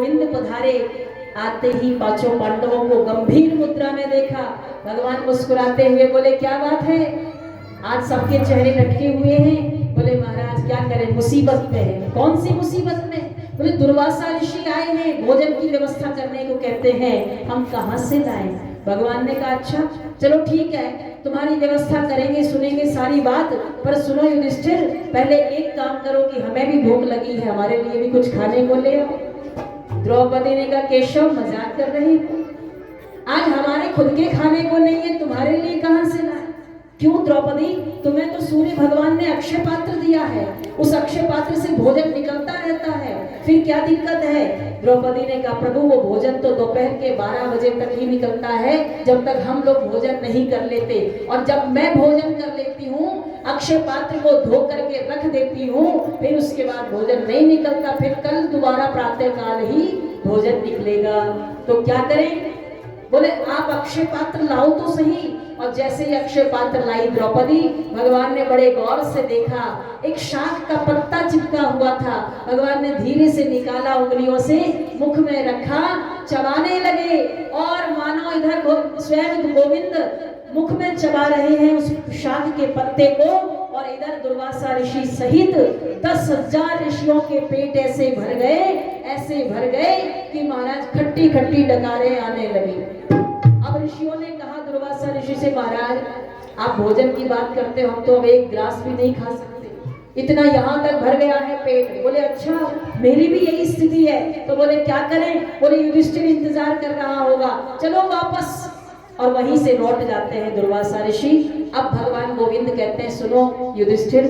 गोविंद पधारे। आते ही पांचों पांडवों को गंभीर मुद्रा में देखा। भगवान मुस्कुराते हुए बोले, क्या बात है, आज सबके चेहरे लटके हुए हैं। बोले महाराज क्या करें, मुसीबत में है। कौन सी मुसीबत में? बोले दुर्वासा ऋषि आए हैं, भोजन की व्यवस्था करने को कहते हैं, हम कहां से लाएं? भगवान ने कहा अच्छा चलो ठीक है, तुम्हारी व्यवस्था करेंगे, सुनेंगे सारी बात, पर सुनो युधिष्ठिर, पहले एक काम करो कि हमें भी भूख लगी है, हमारे लिए भी कुछ खाने को ले आओ। द्रौपदी ने कहा केशव मजाक कर रही हो, आज हमारे खुद के खाने को नहीं है, तुम्हारे लिए कहां से लाए? क्यों द्रौपदी, तुम्हें तो सूर्य भगवान ने अक्षय पात्र दिया है, उस अक्षय पात्र से भोजन निकलता रहता है, फिर क्या दिक्कत है? द्रौपदी ने कहा प्रभु वो भोजन तो दोपहर के 12 बजे तक ही निकलता है, जब तक हम लोग भोजन नहीं कर लेते, और जब मैं भोजन कर लेती हूँ, अक्षय पात्र को धो करके रख देती हूँ, फिर उसके बाद भोजन नहीं निकलता, फिर कल दोबारा प्रातः काल ही भोजन निकलेगा। तो क्या करें? बोले आप अक्षय पात्र लाओ तो सही। और जैसे ही अक्षय पात्र लाई द्रौपदी, भगवान ने बड़े गौर से देखा, एक शाख का पत्ता चिपका हुआ था। भगवान ने धीरे से निकाला, उंगलियों से मुख में रखा, चबाने लगे, और मानो इधर स्वयं गोविंद मुख में चबा रहे हैं उस शाख के पत्ते को, और इधर दुर्वासा ऋषि सहित 10,000 ऋषियों के पेट ऐसे भर गए कि महाराज खट्टी खट्टी डकारें आने लगी। अब ऋषियों ने कहा दुर्वासा ऋषि से, महाराज आप भोजन की बात करते हो, हम तो अब एक ग्रास भी नहीं खा सकते, इतना यहाँ तक भर गया है पेट। बोले अच्छा मेरी भी यही स्थिति है। तो बोले क्या करें? बोले युधिष्ठिर इंतजार कर रहा होगा, चलो वापस। और वहीं से लौट जाते हैं दुर्वासा ऋषि। अब भगवान गोविंद कहते हैं सुनो युधिष्ठिर,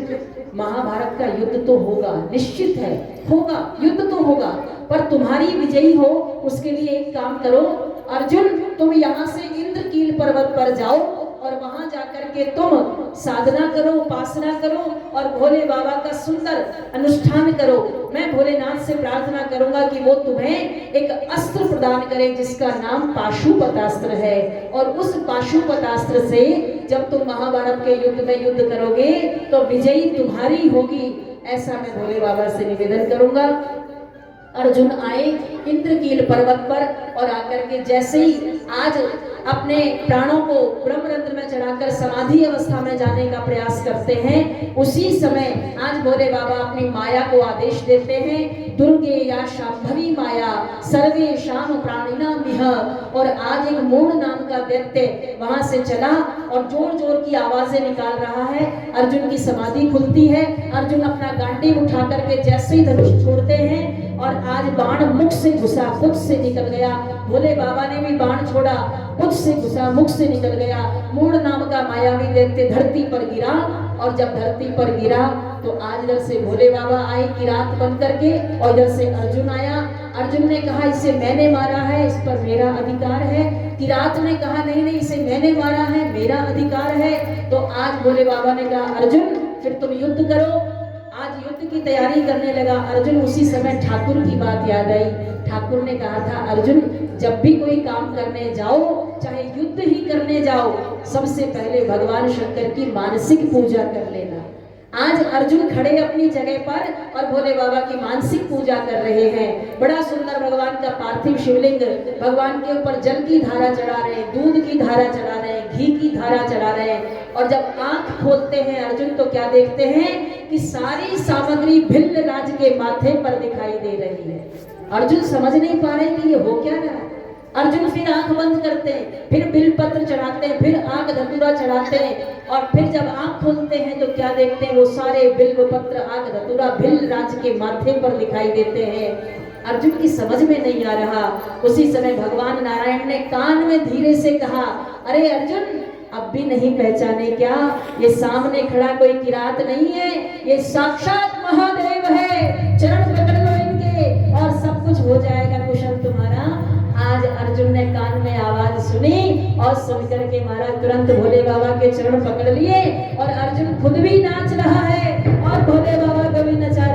महाभारत का युद्ध तो होगा, निश्चित है होगा, युद्ध तो होगा, पर तुम्हारी विजयी हो उसके लिए एक काम करो अर्जुन, तुम यहाँ से इंद्रकील पर्वत पर जाओ और वहां जाकर के तुम साधना करो, उपासना करो और भोले बाबा का सुंदर अनुष्ठान करो। मैं भोलेनाथ से प्रार्थना करूंगा कि वो तुम्हें एक अस्त्र प्रदान करे जिसका नाम पाशुपतास्त्र है, और उस पाशुपतास्त्र से जब तुम महाभारत के युद्ध में युद्ध करोगे तो विजयी तुम्हारी होगी, ऐसा मैं भोले बाबा से निवेदन करूंगा। अर्जुन आए इंद्रकील पर्वत पर, और आकर के जैसे ही आज अपने प्राणों को ब्रह्मरंध्र में चढ़ाकर समाधि अवस्था में जाने का प्रयास करते हैं, उसी समय आज भोले बाबा अपनी माया को आदेश देते हैं, दुर्गे या शांभवी माया सर्वे शाम प्राणिनाम मिह। और आज एक मूढ़ नाम का दैत्य वहां से चला और जोर जोर की आवाजें निकाल रहा है। अर्जुन की समाधि खुलती है, अर्जुन अपना गांडीव उठा करके जैसे ही धनुष छोड़ते हैं, और आज बाण मुख से घुसा, मुख से निकल गया। भोले बाबा ने भी बाण छोड़ा, मुख से घुसा, मुख से निकल गया। मूढ़ नाम का मायावी दैत्य धरती पर गिरा, और जब धरती पर गिरा तो आज इधर से भोले बाबा आए किरात बन करके, और इधर से अर्जुन आया। अर्जुन ने कहा इसे मैंने मारा है, इस पर मेरा अधिकार है। किरात ने कहा नहीं नहीं इसे मैंने मारा है, मेरा अधिकार है। तो आज भोले बाबा ने कहा अर्जुन फिर तुम युद्ध करो। आज युद्ध की तैयारी करने लगा अर्जुन। उसी समय ठाकुर की बात याद आई। ठाकुर ने कहा था अर्जुन जब भी कोई काम करने जाओ, चाहे युद्ध ही करने जाओ, सबसे पहले भगवान शंकर की मानसिक पूजा कर लेना। आज अर्जुन खड़े अपनी जगह पर और भोले बाबा की मानसिक पूजा कर रहे हैं। बड़ा सुंदर भगवान का पार्थिव शिवलिंग, भगवान के ऊपर जल की धारा चढ़ा रहे हैं, दूध की धारा चढ़ा रहे हैं, घी की धारा चढ़ा रहे हैं। और जब आंख खोलते हैं अर्जुन तो क्या देखते हैं कि सारी सामग्री भिल्ल राज के माथे पर दिखाई दे रही है। अर्जुन समझ नहीं पा रहे कि ये हो क्या रहा है। अर्जुन फिर आंख बंद करते हैं, फिर बिलपत्र चढ़ाते हैं, फिर आंख धतूरा चढ़ाते हैं, और फिर जब आंख खोलते हैं तो क्या देखते हैं, वो सारे बिल्वपत्र आंख धतूरा भिल्ल राज के माथे पर दिखाई देते हैं। अर्जुन की समझ में नहीं आ रहा। उसी समय भगवान नारायण ने कान में धीरे से कहा, अरे अर्जुन अब भी नहीं पहचाने क्या? ये सामने खड़ा कोई किरात नहीं है, ये साक्षात महादेव है। चरण पकड़ लो इनके और सब कुछ हो जाएगा कुशल तुम्हारा। आज अर्जुन ने कान में आवाज सुनी और सुनकर के महाराज तुरंत भोले बाबा के चरण पकड़ लिए, और अर्जुन खुद भी नाच रहा है और भोले बाबा को भी नचा